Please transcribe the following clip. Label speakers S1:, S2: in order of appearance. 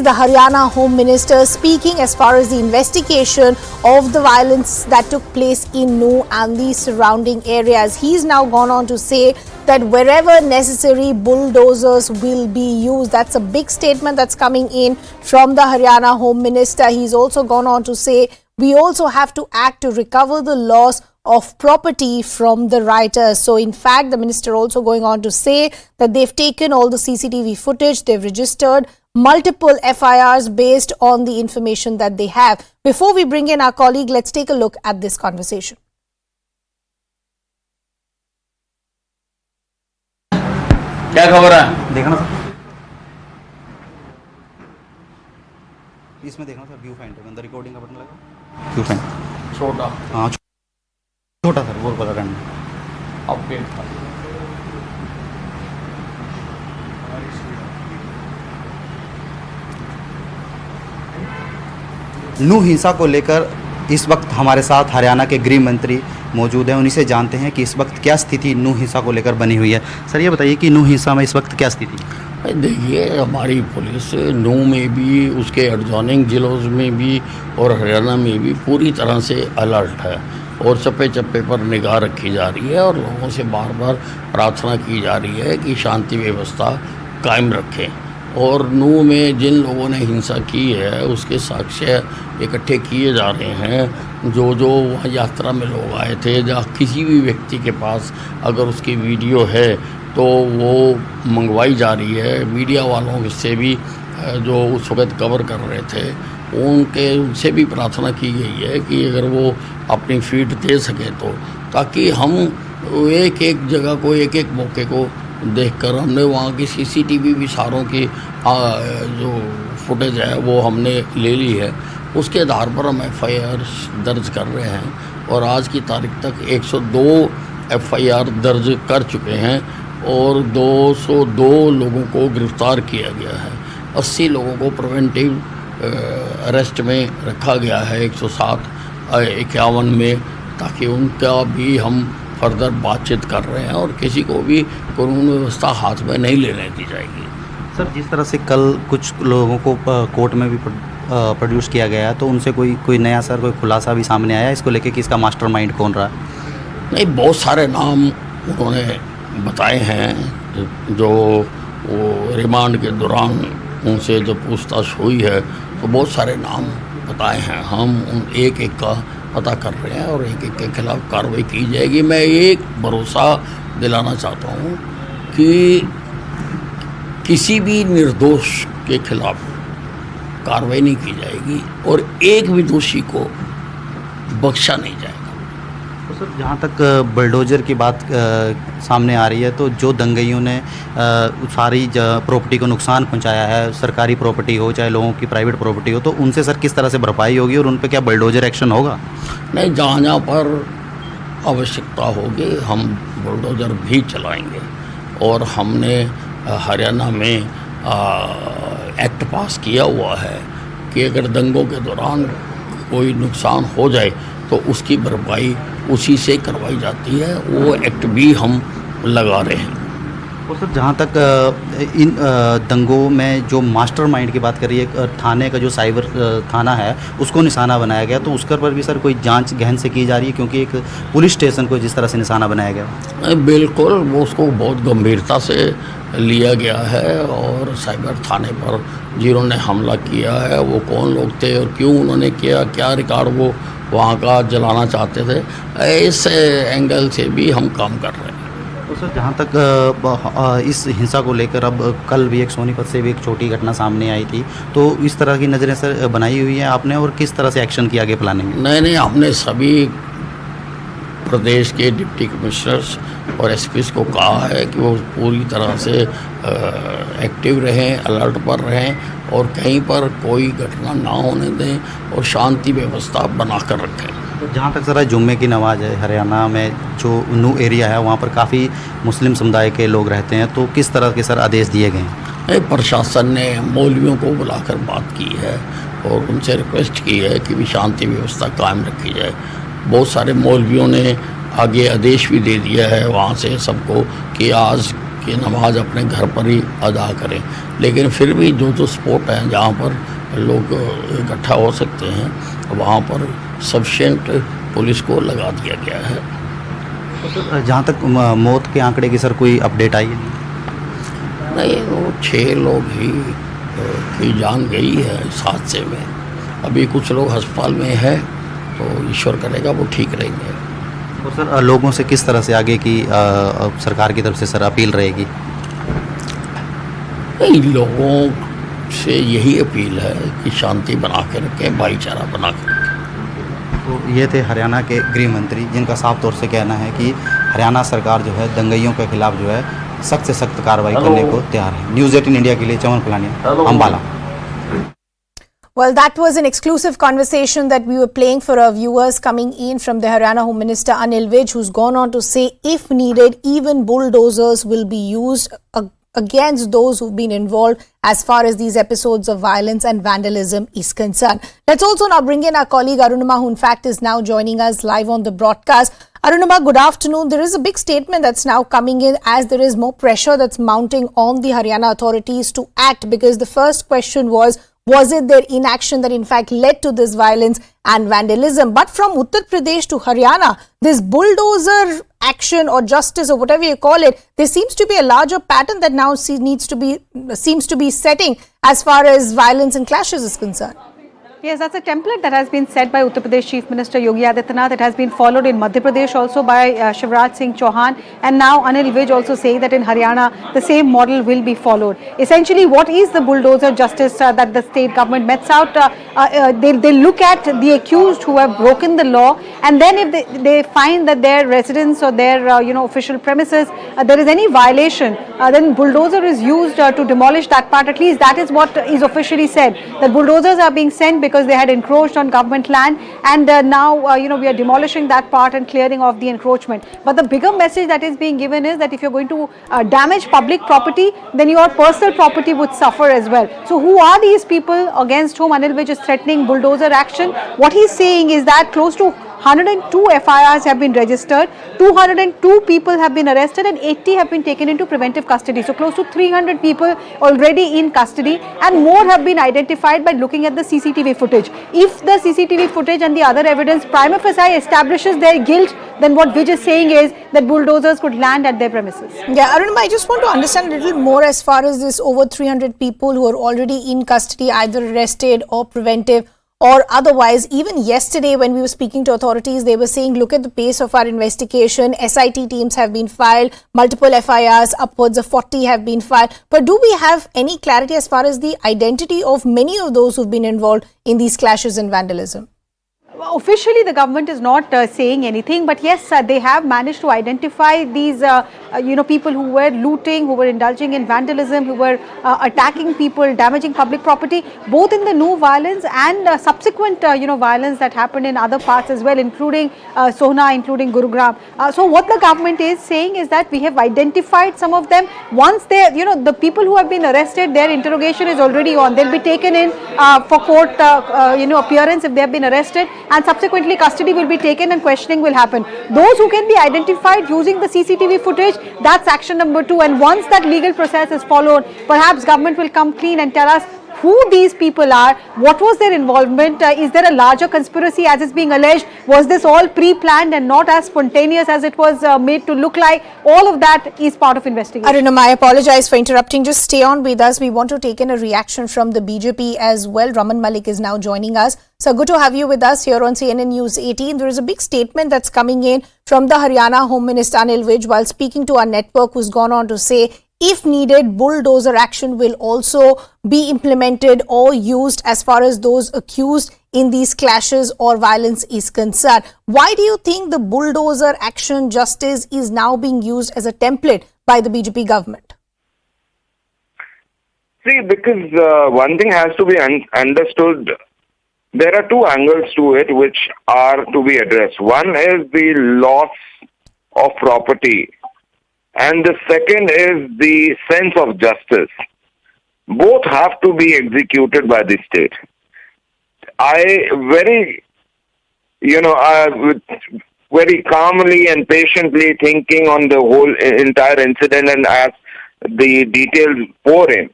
S1: is the Haryana Home Minister speaking as far as the investigation of the violence that took place in Nuh and the surrounding areas. He's now gone on to say that wherever necessary, bulldozers will be used. That's a big statement that's coming in from the Haryana Home Minister. He's also gone on to say we also have to act to recover the loss of property from the rioters. So in fact, the minister also going on to say that they've taken all the CCTV footage, they've registered multiple FIRs based on the information that they have. Before we bring in our colleague, let's take a look at this conversation.
S2: क्या खबर है?
S3: देखना sir, इसमें देखना sir, view finder अंदर recording का button लगा, view finder
S2: छोटा,
S3: हाँ छोटा सर, वो पता करना
S2: अपडेट था।
S3: नूह हिंसा को लेकर इस वक्त हमारे साथ हरियाणा के गृह मंत्री मौजूद हैं। उन्हीं से जानते हैं कि इस वक्त क्या स्थिति नूह हिंसा को लेकर बनी हुई है। सर ये बताइए कि नूह हिंसा में इस वक्त क्या स्थिति है?
S2: देखिए, हमारी पुलिस नूह में भी, उसके एडजॉइनिंग जिलों में भी और हरियाणा में भी पूरी तरह से अलर्ट है और चप्पे चप्पे पर निगाह रखी जा रही है और लोगों से बार बार प्रार्थना की जा रही है कि शांति व्यवस्था कायम रखें। और नूह में जिन लोगों ने हिंसा की है उसके साक्ष्य इकट्ठे किए जा रहे हैं। जो वहाँ यात्रा में लोग आए थे, जहाँ किसी भी व्यक्ति के पास अगर उसकी वीडियो है तो वो मंगवाई जा रही है। मीडिया वालों से भी जो उस वक्त कवर कर रहे थे उनसे भी प्रार्थना की गई है कि अगर वो अपनी फीड दे सके तो, ताकि हम एक एक जगह को, एक एक मौके को देखकर, हमने वहाँ की CCTV भी सारों की जो फुटेज है वो हमने ले ली है। उसके आधार पर हम FIR दर्ज कर रहे हैं और आज की तारीख तक 102 FIR दर्ज कर चुके हैं और 202 लोगों को गिरफ्तार किया गया है। 80 लोगों को प्रिवेंटिव अरेस्ट में रखा गया है 107-51 में, ताकि उनका भी हम फर्दर बातचीत कर रहे हैं और किसी को भी कानून व्यवस्था हाथ में नहीं लेने दी जाएगी।
S3: सर जिस तरह से कल कुछ लोगों को कोर्ट में भी प्रोड्यूस किया गया है, तो उनसे कोई नया सर कोई खुलासा भी सामने आया इसको लेके कि इसका मास्टरमाइंड कौन रहा?
S2: नहीं, बहुत सारे नाम उन्होंने बताए हैं। जो वो रिमांड के दौरान उनसे जब पूछताछ हुई है तो बहुत सारे नाम बताए हैं। हम उन एक एक का पता कर रहे हैं और एक एक के खिलाफ कार्रवाई की जाएगी। मैं एक भरोसा दिलाना चाहता हूँ कि किसी भी निर्दोष के खिलाफ कार्रवाई नहीं की जाएगी और एक भी दोषी को बख्शा नहीं जाएगा।
S3: तो सर जहाँ तक बुलडोजर की बात सामने आ रही है, तो जो दंगइयों ने सारी प्रॉपर्टी को नुकसान पहुँचाया है, सरकारी प्रॉपर्टी हो चाहे लोगों की प्राइवेट प्रॉपर्टी हो, तो उनसे सर किस तरह से भरपाई होगी और उन पर क्या बुलडोजर एक्शन होगा?
S2: नहीं, जहाँ जहाँ पर आवश्यकता होगी हम बुलडोजर भी चलाएंगे। और हमने हरियाणा में एक्ट पास किया हुआ है कि अगर दंगों के दौरान कोई नुकसान हो जाए तो उसकी भरपाई उसी से करवाई जाती है। वो एक्ट भी हम लगा रहे हैं।
S3: और सर जहाँ तक इन दंगों में जो मास्टरमाइंड की बात करिए, थाने का जो साइबर थाना है उसको निशाना बनाया गया, तो उसके पर भी सर कोई जांच गहन से की जा रही है? क्योंकि एक पुलिस स्टेशन को जिस तरह से निशाना बनाया गया,
S2: बिल्कुल वो उसको बहुत गंभीरता से लिया गया है। और साइबर थाने पर जिन्होंने हमला किया है वो कौन लोग थे और क्यों उन्होंने किया, क्या रिकॉर्ड वो वहाँ का जलाना चाहते थे, इस एंगल से भी हम काम कर रहे हैं।
S3: तो सर जहाँ तक इस हिंसा को लेकर, अब कल भी एक सोनीपत से भी एक छोटी घटना सामने आई थी, तो इस तरह की नज़रें सर बनाई हुई हैं आपने और किस तरह से एक्शन किया आगे प्लानिंग?
S2: नहीं, हमने सभी प्रदेश के डिप्टी कमिश्नर्स और SPs को कहा है कि वो पूरी तरह से एक्टिव रहें, अलर्ट पर रहें और कहीं पर कोई घटना ना होने दें और शांति व्यवस्था बनाकर रखें।
S3: तो जहाँ तक सर जुम्मे की नमाज है, हरियाणा में जो नूह एरिया है वहाँ पर काफ़ी मुस्लिम समुदाय के लोग रहते हैं, तो किस तरह के सर आदेश दिए गए हैं?
S2: प्रशासन ने मौलवियों को बुलाकर बात की है और उनसे रिक्वेस्ट की है कि भी शांति व्यवस्था कायम रखी जाए। बहुत सारे मौलवियों ने आगे आदेश भी दे दिया है वहाँ से सबको कि आज कि नमाज अपने घर पर ही अदा करें। लेकिन फिर भी जो स्पॉट हैं जहाँ पर लोग इकट्ठा हो सकते हैं वहाँ पर सफिशेंट पुलिस को लगा दिया गया है।
S3: तो सर जहाँ तक मौत के आंकड़े की सर कोई अपडेट आई है?
S2: नहीं, वो 6 लोग ही की जान गई है इस हादसे में। अभी कुछ लोग अस्पताल में हैं, तो ईश्वर करेगा वो ठीक रहेंगे।
S3: तो सर लोगों से किस तरह से आगे की सरकार की तरफ से सर अपील रहेगी?
S2: नहीं, लोगों से यही अपील है कि शांति बना के रखें, भाईचारा बना के रखें।
S3: तो ये थे हरियाणा के गृह मंत्री, जिनका साफ तौर से कहना है कि हरियाणा सरकार जो है दंगइयों के खिलाफ जो है सख्त से सख्त कार्रवाई करने को तैयार है। न्यूज़ 18 इंडिया के लिए चमन फलानिया, Ambala.
S1: Well, that was an exclusive conversation that we were playing for our viewers coming in from the Haryana Home Minister Anil, who's gone on to say, if needed, even bulldozers will be used against those who've been involved as far as these episodes of violence and vandalism is concerned. Let's also now bring in our colleague Arunima, who in fact is now joining us live on the broadcast. Arunima, good afternoon. There is a big statement that's now coming in as there is more pressure that's mounting on the Haryana authorities to act, because the first question was it their inaction that in fact led to this violence and vandalism? But from Uttar Pradesh to Haryana, this bulldozer action or justice or whatever you call it, there seems to be a larger pattern that now seems to be setting as far as violence and clashes is concerned.
S4: Yes, that's a template that has been set by Uttar Pradesh Chief Minister Yogi Adityanath. It has been followed in Madhya Pradesh also by Shivraj Singh Chauhan, and now Anil Vij also saying that in Haryana the same model will be followed. Essentially, what is the bulldozer justice that the state government mets out? They look at the accused who have broken the law, and then if they find that their residence or their official premises there is any violation, then bulldozer is used to demolish that part. At least that is what is officially said. That bulldozers are being sent because they had encroached on government land, and now we are demolishing that part and clearing off the encroachment. But the bigger message that is being given is that if you're going to damage public property, then your personal property would suffer as well. So who are these people against whom Anil Vij is threatening bulldozer action? What he's saying is that close to 102 FIRs have been registered, 202 people have been arrested, and 80 have been taken into preventive custody. So close to 300 people already in custody, and more have been identified by looking at the CCTV footage. If the CCTV footage and the other evidence prima facie establishes their guilt, then what Vij is saying is that bulldozers could land at their premises.
S1: Yeah, Arunima, I just want to understand a little more as far as this over 300 people who are already in custody, either arrested or preventive or otherwise. Even yesterday when we were speaking to authorities, they were saying, look at the pace of our investigation. SIT teams have been filed, multiple FIRs, upwards of 40 have been filed. But do we have any clarity as far as the identity of many of those who've been involved in these clashes and vandalism?
S4: Officially, the government is not saying anything, but yes, they have managed to identify these, people who were looting, who were indulging in vandalism, who were attacking people, damaging public property, both in the Nuh violence and subsequent, violence that happened in other parts as well, including Sohna, including Gurugram. So what the government is saying is that we have identified some of them. Once they, the people who have been arrested, their interrogation is already on. They'll be taken in for court, appearance if they have been arrested, and subsequently custody will be taken and questioning will happen. Those who can be identified using the CCTV footage, that's action number 2. And once that legal process is followed, perhaps government will come clean and tell us who these people are, what was their involvement, is there a larger conspiracy as is being alleged, was this all pre-planned and not as spontaneous as it was made to look like? All of that is part of investigation.
S1: Arunima, I apologize for interrupting. Just stay on with us. We want to take in a reaction from the BJP as well. Raman Malik is now joining us. So good to have you with us here on CNN News 18. There is a big statement that's coming in from the Haryana Home Minister Anil Vij while speaking to our network, who's gone on to say, if needed, bulldozer action will also be implemented or used as far as those accused in these clashes or violence is concerned. Why do you think the bulldozer action justice is now being used as a template by the BJP government?
S5: See, because one thing has to be understood. There are two angles to it which are to be addressed. One is the loss of property, and the second is the sense of justice. Both have to be executed by the state. I very calmly and patiently thinking on the whole entire incident, and as the details pour in.